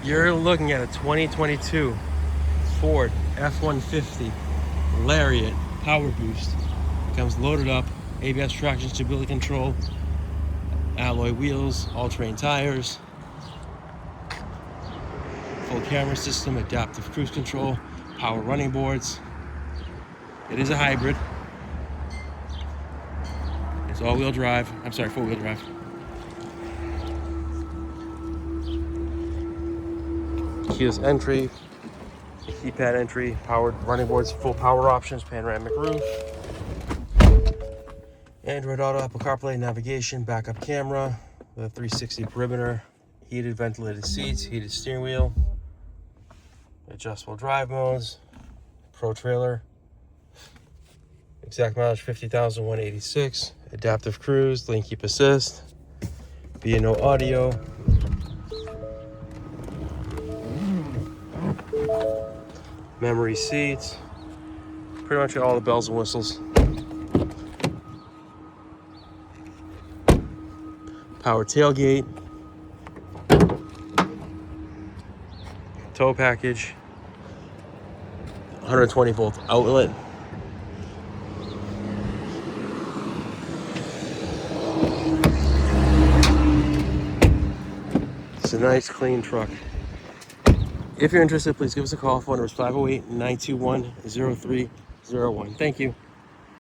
You're looking at a 2022 Ford F-150 Lariat Power Boost. It comes loaded up, ABS traction stability control, alloy wheels, all-terrain tires, full camera system, adaptive cruise control, power running boards. It is a hybrid. It's all-wheel drive. I'm sorry, four-wheel drive. Keyless entry, keypad entry, powered running boards, full power options, panoramic roof, Android Auto, Apple CarPlay, navigation, backup camera, with a 360 perimeter, heated ventilated seats, heated steering wheel, adjustable drive modes, Pro trailer, exact mileage 50,186, adaptive cruise, lane keep assist, B&O audio, memory seats, pretty much all the bells and whistles. Power tailgate, tow package, 120 volt outlet, it's a nice clean truck. If you're interested, please give us a call. Phone number is 508-921-0301. Thank you.